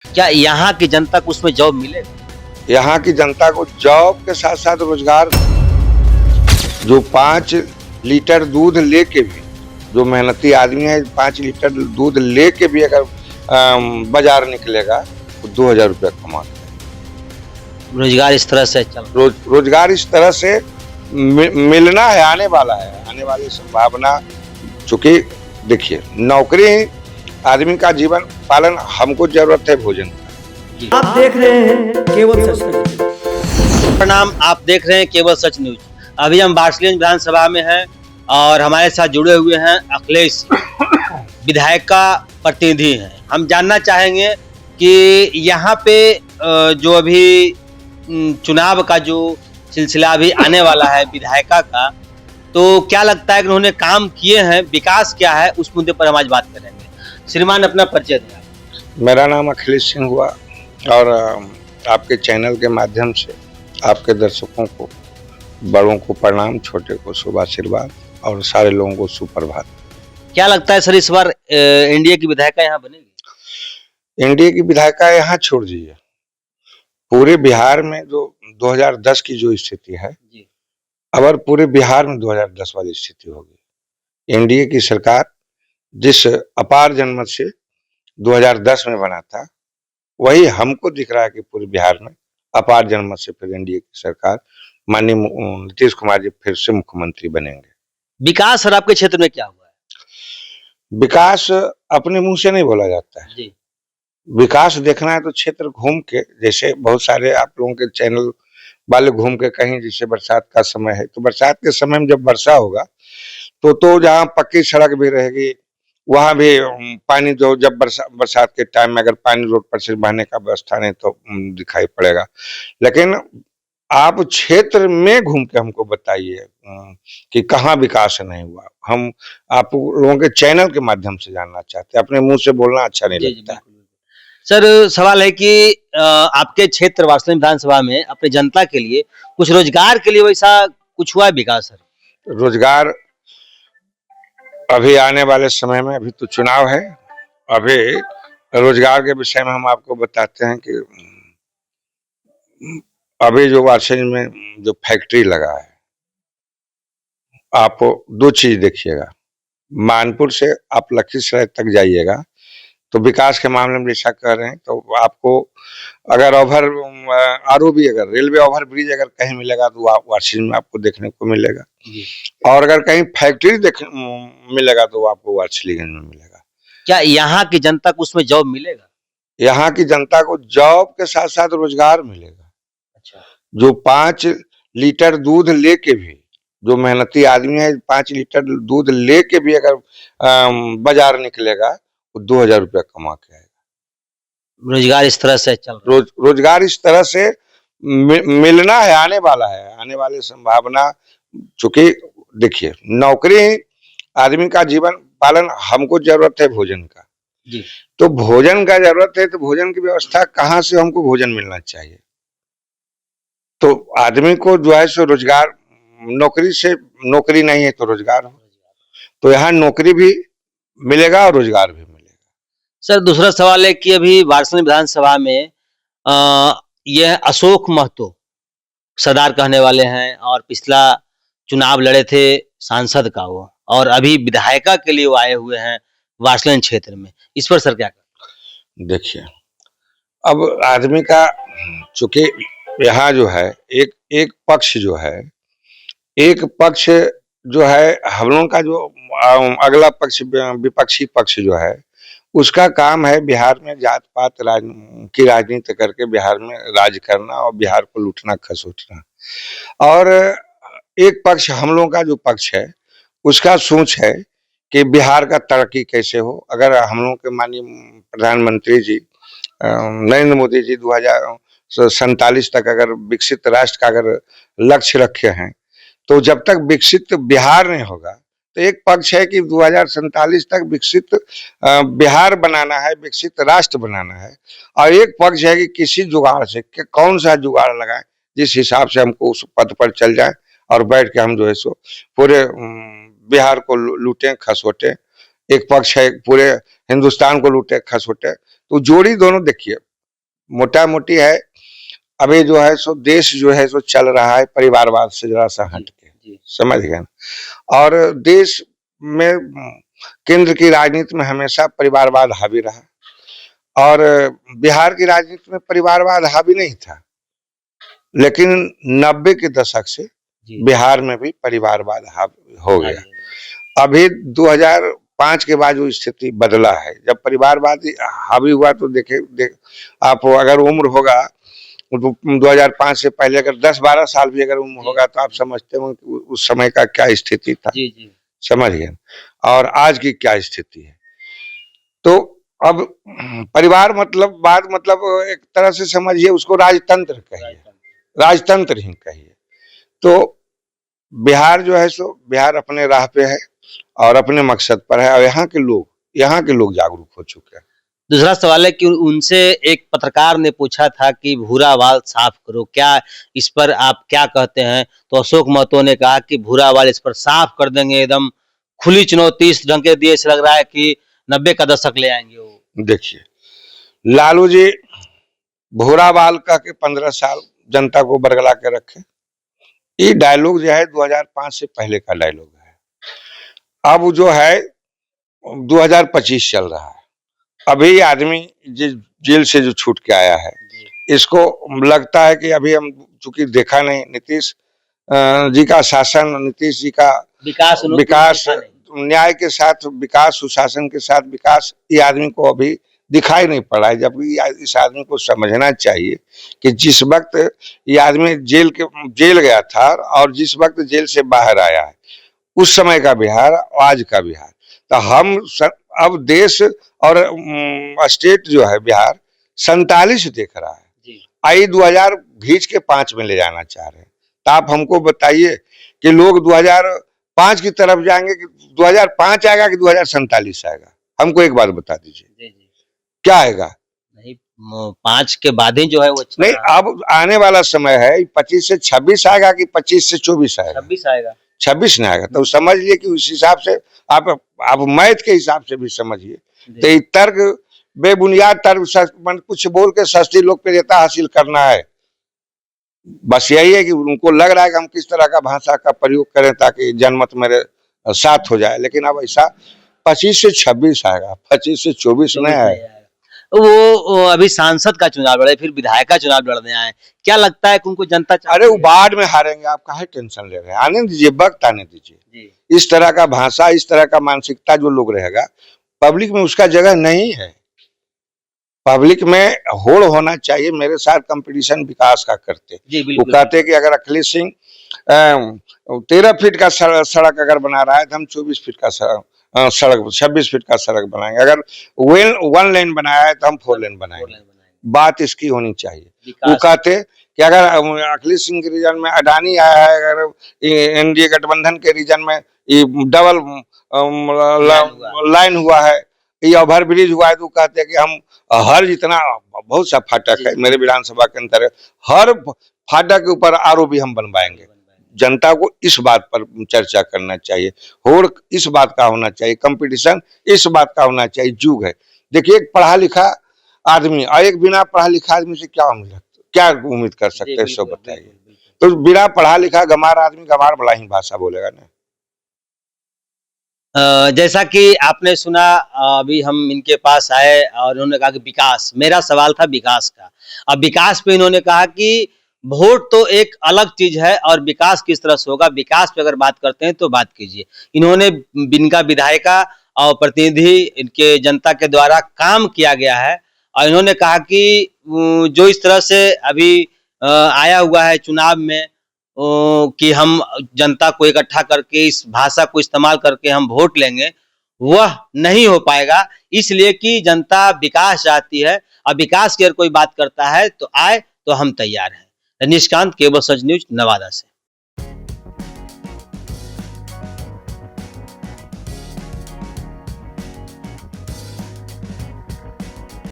क्या यहाँ की जनता को उसमें जॉब मिलेगा? यहाँ की जनता को जॉब के साथ साथ रोजगार, जो 5 लीटर दूध लेके भी, जो मेहनती आदमी है 5 लीटर दूध लेके भी अगर बाजार निकलेगा तो 2000 रुपया कमाता है। रोजगार इस तरह से चल रहा रोजगार इस तरह से मिलना है, आने वाला है, आने वाली संभावना। चूंकि देखिए, नौकरी आदमी का जीवन पालन, हमको जरूरत है भोजन की। आप देख रहे हैं केवल सच न्यूज। प्रणाम, आप देख रहे हैं केवल सच न्यूज। अभी हम बार्सिलीगंज विधानसभा में हैं और हमारे साथ जुड़े हुए हैं अखिलेश विधायक का प्रतिनिधि हैं। हम जानना चाहेंगे कि यहाँ पे जो अभी चुनाव का जो सिलसिला अभी आने वाला है विधायका का, तो क्या लगता है कि उन्होंने काम किए हैं, विकास क्या है, उस मुद्दे पर हम आज बात करेंगे। श्रीमान, अपना परिचय दें। मेरा नाम अखिलेश सिंह हुआ और आपके चैनल के माध्यम से आपके दर्शकों को, बड़ों को प्रणाम, छोटे को शुभ आशीर्वाद और सारे लोगों को सुप्रभात। क्या लगता है सर, इस बार एनडीए की विधायका यहाँ बनेगी? एनडीए की विधायका यहाँ छोड़ दीजिए, पूरे बिहार में जो 2010 की जो स्थिति है, अगर पूरे बिहार में 2010 वाली स्थिति होगी। एनडीए की सरकार जिस अपार जनमत से 2010 में बना था, वही हमको दिख रहा है कि पूरे बिहार में अपार जनमत से फिर एनडीए की सरकार, माननीय नीतीश कुमार जी फिर से मुख्यमंत्री बनेंगे। विकास सर आपके क्षेत्र में क्या हुआ है? विकास अपने मुंह से नहीं बोला जाता है जी। विकास देखना है तो क्षेत्र घूम के, जैसे बहुत सारे आप लोगों के चैनल वाले घूम के कहीं, जैसे बरसात का समय है तो बरसात के समय में जब वर्षा होगा तो जहाँ पक्की सड़क भी रहेगी वहां भी पानी, जो जब बरसात के टाइम में अगर पानी रोड पर से बहने का व्यवस्था नहीं तो दिखाई पड़ेगा। लेकिन आप क्षेत्र में घूम के हमको बताइए कि कहाँ विकास नहीं हुआ। हम आप लोगों के चैनल के माध्यम से जानना चाहते हैं, अपने मुंह से बोलना अच्छा नहीं लगता है। सर, सवाल है कि आपके क्षेत्र बार्सिलीगंज विधानसभा में अपने जनता के लिए कुछ रोजगार के लिए वैसा कुछ हुआ है विकास सर? रोजगार अभी आने वाले समय में, अभी तो चुनाव है, अभी रोजगार के विषय में हम आपको बताते हैं कि अभी जो बार्सिलीगंज में जो फैक्ट्री लगा है, आप 2 चीज देखिएगा। मानपुर से आप लखीसराय तक जाइएगा तो विकास के मामले में जैसा कह रहे हैं, तो आपको अगर आरओबी, अगर रेलवे ओवर ब्रिज अगर कहीं मिलेगा तो आप बार्सिलीगंज में आपको देखने को मिलेगा, और अगर कहीं फैक्ट्री मिलेगा तो आपको बार्सिलीगंज में मिलेगा। क्या यहाँ की जनता को उसमें जॉब मिलेगा? यहाँ की जनता को जॉब के साथ साथ रोजगार मिलेगा। अच्छा। जो 5 लीटर दूध लेके भी, जो मेहनती आदमी है 5 लीटर दूध लेके भी अगर बाजार निकलेगा तो 2000 रुपया कमा के आएगा। रोजगार इस तरह से चल रहा है। रोजगार इस तरह से मिलना है, आने वाला है, आने वाली संभावना। चूंकि देखिए, नौकरी आदमी का जीवन पालन, हमको जरूरत है भोजन का। जी। तो भोजन का जरूरत है तो भोजन की व्यवस्था कहाँ से हमको भोजन मिलना चाहिए? तो आदमी को जो है सो रोजगार, नौकरी से, नौकरी नहीं है तो रोजगार हो, तो यहाँ नौकरी भी मिलेगा और रोजगार भी मिलेगा। सर, दूसरा सवाल है कि अभी बार्सिलीगंज विधानसभा में यह अशोक महतो सरदार कहने वाले हैं और पिछला चुनाव लड़े थे सांसद का वो, और अभी विधायका के लिए वो आए हुए हैं बार्सिलीगंज क्षेत्र में। इस पर सर क्या कहें? देखिए, अब आदमी का, चूंकि यहाँ जो है एक पक्ष जो है, एक पक्ष जो है हम लोगों का, जो अगला पक्ष, विपक्षी पक्ष जो है, उसका काम है बिहार में जात पात की राजनीति करके बिहार में राज करना और बिहार को लूटना खसोटना। और एक पक्ष, हम लोगों का जो पक्ष है, उसका सोच है कि बिहार का तरक्की कैसे हो। अगर हम लोगों के माननीय प्रधानमंत्री जी नरेंद्र मोदी जी 2047 तक अगर विकसित राष्ट्र का अगर लक्ष्य रखे हैं, तो जब तक विकसित बिहार नहीं होगा, तो एक पक्ष है कि 2047 तक विकसित बिहार बनाना है, विकसित राष्ट्र बनाना है, और एक पक्ष है कि किसी जुगाड़ से, कि कौन सा जुगाड़ लगाए जिस हिसाब से हमको उस पद पर चल जाए और बैठ के हम जो है सो पूरे बिहार को लूटें खसोटें। एक पक्ष है पूरे हिंदुस्तान को लूटे खसोटे। तो जोड़ी दोनों देखिए, मोटा मोटी है। अभी जो है सो देश जो है सो चल रहा है परिवारवाद से जरा सा हट के, जी समझ गए ना। और देश में केंद्र की राजनीति में हमेशा परिवारवाद हावी रहा और बिहार की राजनीति में परिवारवाद हावी नहीं था, लेकिन 90 के दशक से जी बिहार में भी परिवारवाद हावी हो गया। हाँ अभी 2005 के बाद जो स्थिति बदला है, जब परिवारवाद हावी हुआ तो देख आप अगर उम्र होगा 2005 से पहले अगर 10-12 साल भी अगर उम्र होगा तो आप समझते हो कि उस समय का क्या स्थिति था, जी जी समझ गए। और आज की क्या स्थिति है। तो अब परिवार मतलब बात मतलब एक तरह से समझिए उसको राजतंत्र कहिए, राजतंत्र ही कहिए। तो बिहार जो है सो बिहार अपने राह पे है और अपने मकसद पर है और यहाँ के लोग जागरूक हो चुके हैं। दूसरा सवाल है कि उनसे एक पत्रकार ने पूछा था कि भूरा बाल साफ करो, क्या इस पर आप क्या कहते हैं? तो अशोक महतो ने कहा कि भूरा बाल इस पर साफ कर देंगे, एकदम खुली चुनौती इस ढंग के दिए, ऐसा लग रहा है कि 90 का दशक ले आएंगे वो। देखिए, लालू जी भूरा बाल कह के 15 साल जनता को बरगला के रखे। ये डायलॉग जो है 2005 से पहले का डायलॉग है। अब जो है 2025 चल रहा है। अभी आदमी जेल से जो छूट के आया है, इसको लगता है कि अभी हम चूंकि देखा नहीं नीतीश जी का शासन, नीतीश जी का विकास न्याय के साथ विकास, सुशासन के साथ विकास, ये आदमी को अभी दिखाई नहीं पड़ा है। जबकि इस आदमी को समझना चाहिए कि जिस वक्त ये आदमी जेल गया था और जिस वक्त जेल से बाहर आया है, उस समय का बिहार और आज का बिहार, तो हम अब देश और स्टेट जो है बिहार 47 देख रहा है, आई 2000 घींच के 5 में ले जाना चाह रहे हैं। तो आप हमको बताइए कि लोग 2005 की तरफ जाएंगे कि 2005 आएगा कि 2047 आएगा? हमको एक बात बता दीजिए, क्या आएगा? नहीं, 5 के बाद ही जो है वो अच्छा नहीं, अब आने वाला समय है 25 से 26 आएगा कि 25 से 24 आएगा? 26 आएगा। 26 नहीं आएगा। तो समझ लिए कि उस हिसाब से आप मैथ के हिसाब से भी समझिए। तो ये तर्क बेबुनियाद तर्क कुछ बोल के सस्ती लोकप्रियता हासिल करना है। बस यही है कि उनको लग रहा है कि हम किस तरह का भाषा का प्रयोग करें ताकि जनमत मेरे साथ हो जाए, लेकिन अब ऐसा 25 से 26 आएगा, 25 से 24 नहीं आएगा। वो अभी सांसद का चुनाव लड़े, फिर विधायक का चुनाव लड़ने आए, क्या लगता है कि उनको जनता? अरे वो बाद में हारेंगे, आप काहे टेंशन ले रहे हैं? आने दीजिए, वक्त आने दीजिए। इस तरह का भाषा, इस तरह का मानसिकता जो लोग रहेगा, पब्लिक में उसका जगह नहीं है। पब्लिक में होड़ होना चाहिए। मेरे साथ कंपटीशन विकास का करते, वो कहते कि अगर अखिलेश सिंह 13 फीट का सड़क अगर बना रहा है तो हम 24 फीट का सड़क 26 फीट का सड़क बनाएंगे। अगर 1 लेन बनाया है तो हम 4 लेन बनाएंगे। बात इसकी होनी चाहिए। वो कहते कि अगर अखिलेश सिंह के रीजन में अडानी आया है, अगर एनडीए गठबंधन के रीजन में डबल लाइन हुआ है, ये ओवर ब्रिज हुआ है, तो कहते हैं कि हम हर जितना बहुत सा फाटक है मेरे विधानसभा के अंदर, हर फाटक के ऊपर आरओबी हम बनवाएंगे। जनता को इस बात पर चर्चा करना चाहिए, होड़ इस बात का होना चाहिए, कंपटीशन इस बात का होना चाहिए। जुग है, देखिए एक पढ़ा लिखा आदमी और एक बिना पढ़ा लिखा आदमी से क्या उम्मीद कर सकते हैं, सब बताइए। तो बिना पढ़ा लिखा गंवार आदमी गंवार वाला ही भाषा बोलेगा ना। जैसा कि आपने सुना, अभी हम इनके पास आए और उन्होंने कहा कि विकास, मेरा सवाल था विकास का। अब विकास पे इन्होंने कहा कि वोट तो एक अलग चीज है और विकास किस तरह से होगा, विकास पे अगर बात करते हैं तो बात कीजिए। इन्होंने इनका विधायिका और प्रतिनिधि इनके जनता के द्वारा काम किया गया है और इन्होंने कहा कि जो इस तरह से अभी आया हुआ है चुनाव में कि हम जनता को इकट्ठा करके इस भाषा को इस्तेमाल करके हम वोट लेंगे, वह नहीं हो पाएगा, इसलिए कि जनता विकास चाहती है और विकास की अगर कोई बात करता है तो आए, तो हम तैयार हैं। निष्कांत, केबल सच न्यूज, नवादा से।